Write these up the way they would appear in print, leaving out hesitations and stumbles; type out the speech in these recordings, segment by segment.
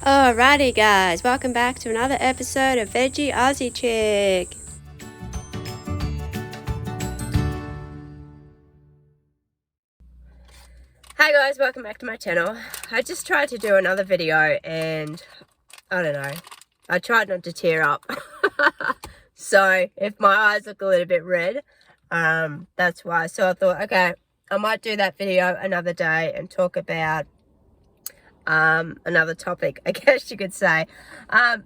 Alrighty guys, welcome back to another episode of Veggie Aussie Chick. Hi guys, welcome back to my channel. I just tried to do another video and I don't know, I tried not to tear up. So if my eyes look a little bit red, that's why. So I thought, okay, I might do that video another day and talk about another topic, I guess you could say.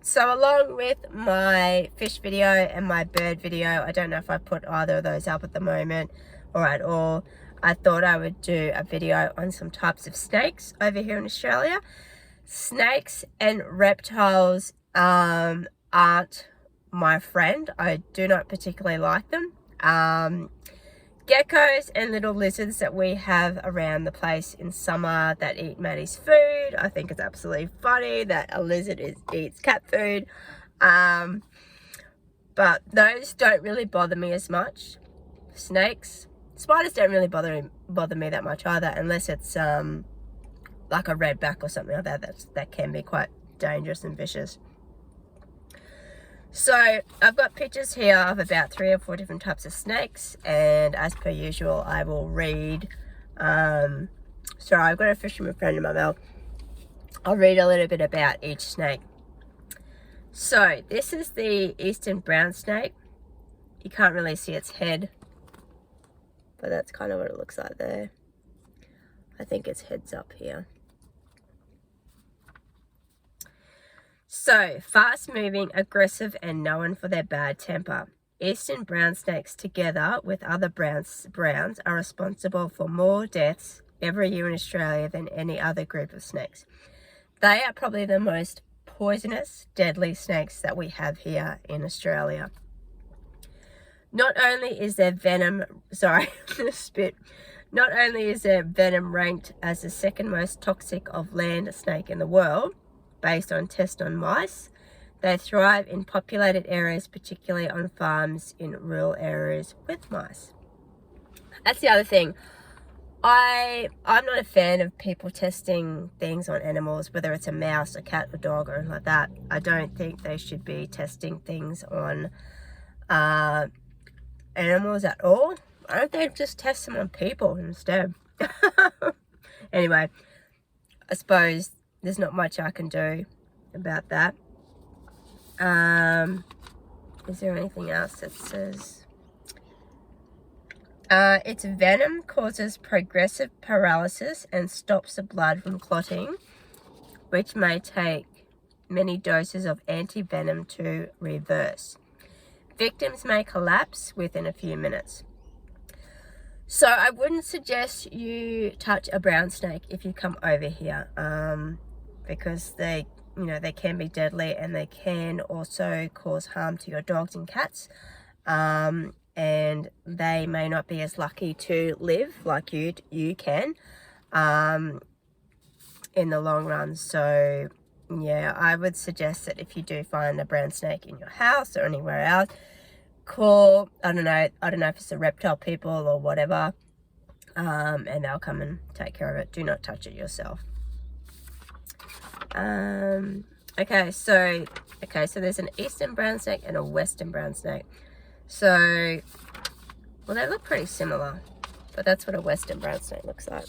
So along with my fish video and my bird video, I don't know if I put either of those up at the moment or at all, I thought I would do a video on some types of snakes over here in Australia. Snakes and reptiles aren't my friend. I do not particularly like them. Geckos and little lizards that we have around the place in summer that eat Maddie's food. I think it's absolutely funny that a lizard eats cat food. But those don't really bother me as much. Snakes, spiders don't really bother me that much either, unless it's like a redback or something like that. That can be quite dangerous and vicious. So I've got pictures here of about 3 or 4 different types of snakes, and as per usual I will read, sorry, I've got a fisherman friend in my mouth. I'll read a little bit about each snake. So this is the eastern brown snake. You can't really see its head, but that's kind of what it looks like there. I think its head's up here. So, fast-moving, aggressive, and known for their bad temper. Eastern brown snakes, together with other browns, are responsible for more deaths every year in Australia than any other group of snakes. They are probably the most poisonous, deadly snakes that we have here in Australia. Not only is their venom, not only is their venom ranked as the second most toxic of land snake in the world, based on tests on mice, they thrive in populated areas, particularly on farms in rural areas with mice. That's the other thing. I'm not a fan of people testing things on animals, whether it's a mouse, a cat, a dog, or anything like that. I don't think they should be testing things on animals at all. Why don't they just test them on people instead? Anyway, I suppose there's not much I can do about that. Is there anything else that says? Its venom causes progressive paralysis and stops the blood from clotting, which may take many doses of anti-venom to reverse. Victims may collapse within a few minutes. So I wouldn't suggest you touch a brown snake if you come over here, because they can be deadly, and they can also cause harm to your dogs and cats, and they may not be as lucky to live like you can in the long run. So yeah, I would suggest that if you do find a brown snake in your house or anywhere else, call, I don't know if it's the reptile people or whatever, and they'll come and take care of it. Do not touch it yourself. Okay, so there's an eastern brown snake and a western brown snake. So, well, they look pretty similar, but that's what a western brown snake looks like.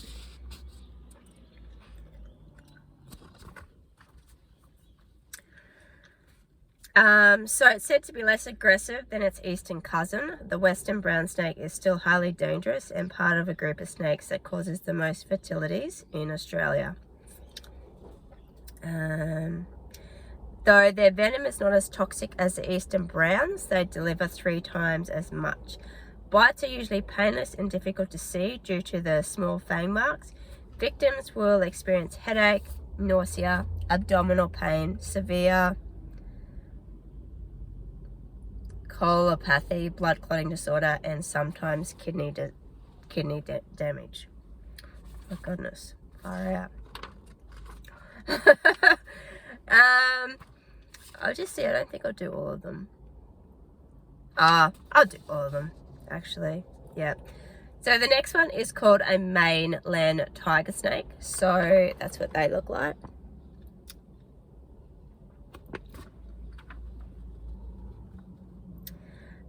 So it's said to be less aggressive than its eastern cousin. The western brown snake is still highly dangerous and part of a group of snakes that causes the most fatalities in Australia. Though their venom is not as toxic as the eastern browns, they deliver 3 times as much. Bites are usually painless and difficult to see due to the small fang marks. Victims will experience headache, nausea, abdominal pain, severe colopathy, blood clotting disorder, and sometimes kidney damage. Oh goodness, far out. I'll just see. I don't think I'll do all of them. I'll do all of them, actually. Yeah. So the next one is called a Mainland tiger snake. So that's what they look like.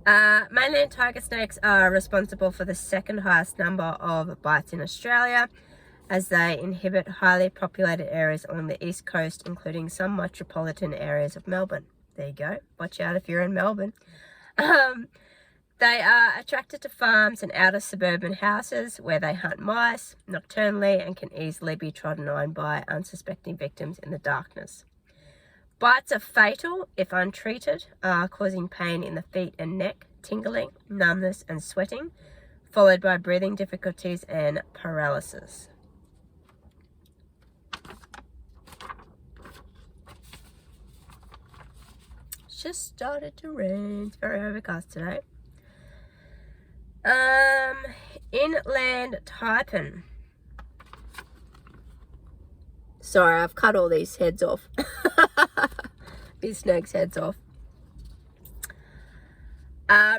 Mainland tiger snakes are responsible for the second highest number of bites in Australia, as they inhabit highly populated areas along the east coast, including some metropolitan areas of Melbourne. There you go. Watch out if you're in Melbourne. They are attracted to farms and outer suburban houses where they hunt mice nocturnally and can easily be trodden on by unsuspecting victims in the darkness. Bites are fatal if untreated, causing pain in the feet and neck, tingling, numbness and sweating, followed by breathing difficulties and paralysis. It's just started to rain. It's very overcast today. Inland Typhon. Sorry, I've cut all these heads off. These snakes' heads off.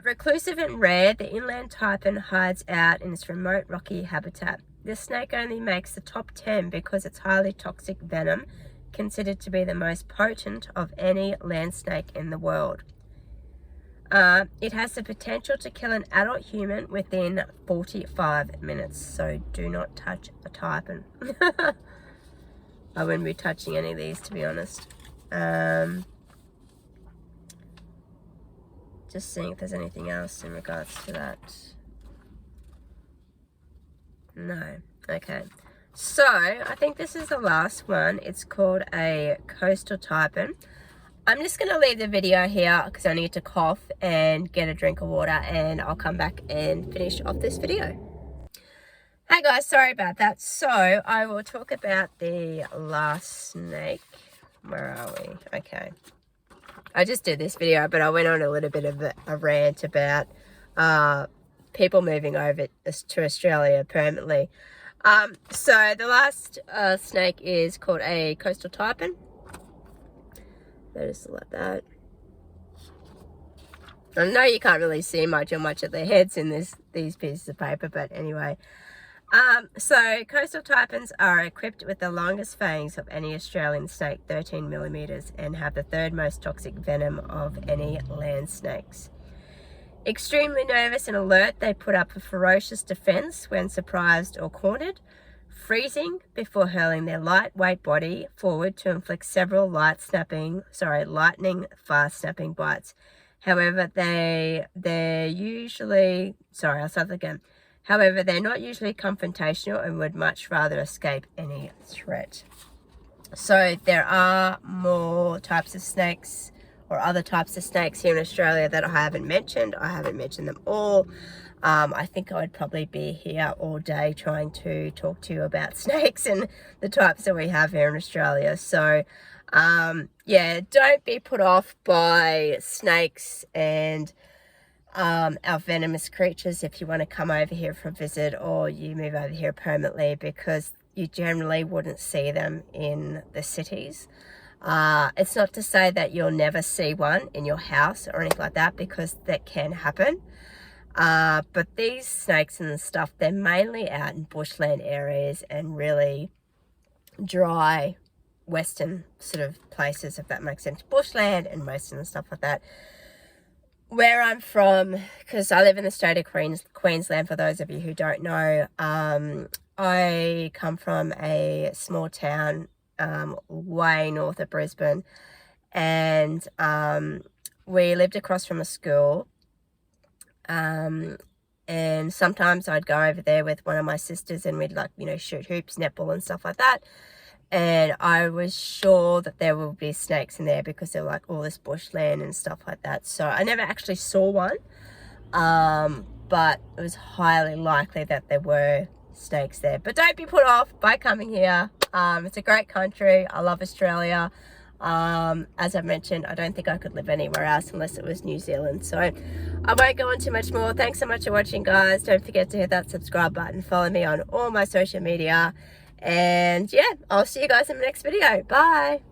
Reclusive and rare, the inland Typhon hides out in its remote rocky habitat. This snake only makes the top 10 because its highly toxic venom, considered to be the most potent of any land snake in the world. It has the potential to kill an adult human within 45 minutes, so do not touch a Typhon. I wouldn't be touching any of these, to be honest. Just seeing if there's anything else in regards to that. No. Okay. So, I think this is the last one. It's called a coastal Typhon. I'm just going to leave the video here because I need to cough and get a drink of water, and I'll come back and finish off this video. Hey guys, sorry about that. So, I will talk about the last snake. Where are we? Okay. I just did this video, but I went on a little bit of a rant about people moving over to Australia permanently. So, the last snake is called a coastal Typhon. They just like that. I know you can't really see much of their heads in these pieces of paper, but anyway. So coastal Typhons are equipped with the longest fangs of any Australian snake, 13 millimeters, and have the third most toxic venom of any land snakes. Extremely nervous and alert, they put up a ferocious defense when surprised or cornered, freezing before hurling their lightweight body forward to inflict several lightning fast snapping bites. However, they're not usually confrontational and would much rather escape any threat. So there are more types of snakes or other types of snakes here in Australia that I haven't mentioned. I haven't mentioned them all. I think I would probably be here all day trying to talk to you about snakes and the types that we have here in Australia. So, yeah, don't be put off by snakes and our venomous creatures if you want to come over here for a visit or you move over here permanently, because you generally wouldn't see them in the cities. It's not to say that you'll never see one in your house or anything like that, because that can happen. But these snakes and stuff, they're mainly out in bushland areas and really dry western sort of places, if that makes sense. Bushland and western and stuff like that. Where I'm from, because I live in the state of Queensland, for those of you who don't know, I come from a small town way north of Brisbane, and we lived across from a school. And sometimes I'd go over there with one of my sisters and we'd shoot hoops, netball and stuff like that. And I was sure that there would be snakes in there because there were all this bushland and stuff like that. So I never actually saw one, but it was highly likely that there were snakes there. But don't be put off by coming here. It's a great country. I love Australia. As I mentioned, I don't think I could live anywhere else unless it was New Zealand. So I won't go on too much more. Thanks so much for watching, guys. Don't forget to hit that subscribe button. Follow me on all my social media. And yeah, I'll see you guys in the next video. Bye.